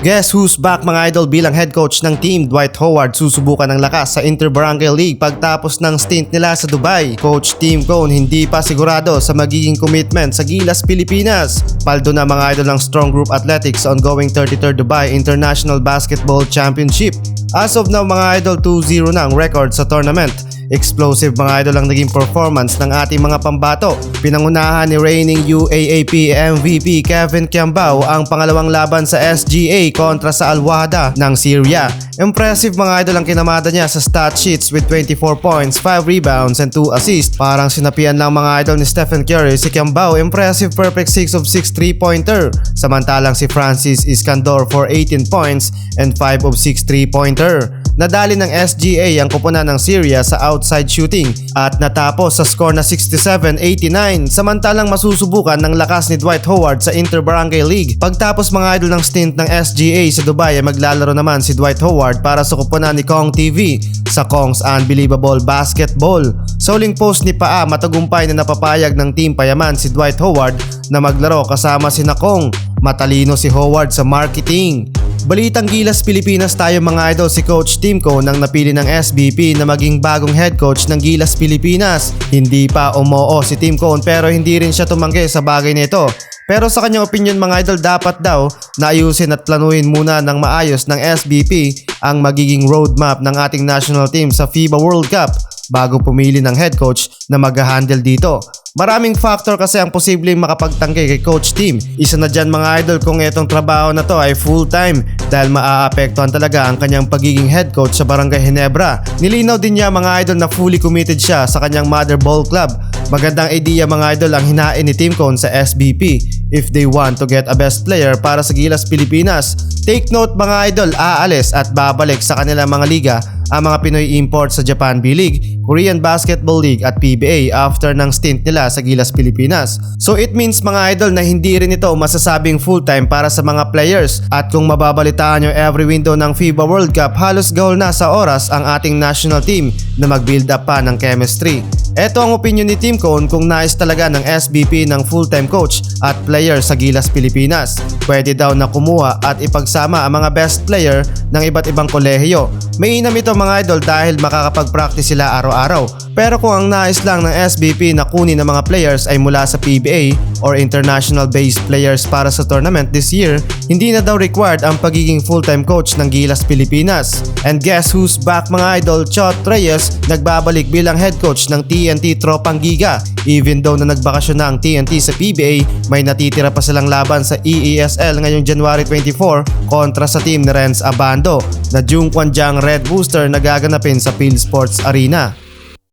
Guess who's back mga idol bilang head coach ng team? Dwight Howard susubukan ng lakas sa Inter-Barangay League pagtapos ng stint nila sa Dubai. Coach Tim Cone hindi pa sigurado sa magiging commitment sa Gilas, Pilipinas. Paldo na mga idol ng Strong Group Athletics sa ongoing 33rd Dubai International Basketball Championship. As of now mga idol, 2-0 na ang record sa tournament. Explosive mga idol ang naging performance ng ating mga pambato. Pinangunahan ni reigning UAAP MVP Kevin Kiambao ang pangalawang laban sa SGA kontra sa Al Wahda ng Syria. Impressive mga idol ang kinamada niya sa stat sheets with 24 points, 5 rebounds and 2 assists. Parang sinapian lang mga idol ni Stephen Curry si Kiambao. Impressive perfect 6 of 6 3-pointer. Samantalang si Francis Iskandor for 18 points and 5 of 6 3-pointer. Nadali ng SGA ang koponan ng Syria sa outside shooting at natapos sa score na 67-89. Samantalang masusubukan ng lakas ni Dwight Howard sa Inter-Barangay League. Pagtapos mga idol ng stint ng SGA sa Dubai ay maglalaro naman si Dwight Howard para sa koponan ni Kong TV sa Kong's Unbelievable Basketball. Sa huling post ni Paa, matagumpay na napapayag ng Team Payaman si Dwight Howard na maglaro kasama si Kong. Matalino si Howard sa marketing. Balitang Gilas, Pilipinas tayo mga idol, si Coach Tim Cone nang napili ng SBP na maging bagong head coach ng Gilas, Pilipinas. Hindi pa umoo si Tim Cone pero hindi rin siya tumanggi sa bagay nito. Pero sa kanyang opinion mga idol, dapat daw na ayusin at planuhin muna ng maayos ng SBP ang magiging roadmap ng ating national team sa FIBA World Cup bago pumili ng head coach na mag-handle dito. Maraming factor kasi ang posibleng makapagtanggi kay Coach Tim. Isa na dyan mga idol kung itong trabaho na to ay full-time dahil maaapektuhan talaga ang kanyang pagiging head coach sa Barangay Ginebra. Nilinaw din niya mga idol na fully committed siya sa kanyang mother ball club. Magandang idea mga idol ang hinain ni Tim Cone sa SBP if they want to get a best player para sa Gilas, Pilipinas. Take note mga idol, aalis at babalik sa kanilang mga liga ang mga Pinoy imports sa Japan B-League, Korean Basketball League at PBA after ng stint nila sa Gilas, Pilipinas. So it means mga idol na hindi rin ito masasabing full-time para sa mga players at kung mababalitaan nyo every window ng FIBA World Cup, halos goal na sa oras ang ating national team na mag-build up pa ng chemistry. Ito ang opinion ni Tim Cone kung nais talaga ng SBP ng full-time coach at player sa Gilas, Pilipinas. Pwede daw na kumuha at ipagsama ang mga best player ng iba't ibang kolehiyo. Mainam ito mga idol dahil makakapag-practice sila araw-araw. Pero kung ang nais lang ng SBP na kunin ng mga players ay mula sa PBA or international based players para sa tournament this year, hindi na daw required ang pagiging full-time coach ng Gilas, Pilipinas. And guess who's back mga idol? Chot Reyes nagbabalik bilang head coach ng TNT Tropang Giga. Even though na nagbakasyon na ang TNT sa PBA, may natitira pa silang laban sa EESL ngayong January 24 kontra sa team ni Renz Abando na Jungkwan Jang Red Booster na gaganapin sa Phil Sports Arena.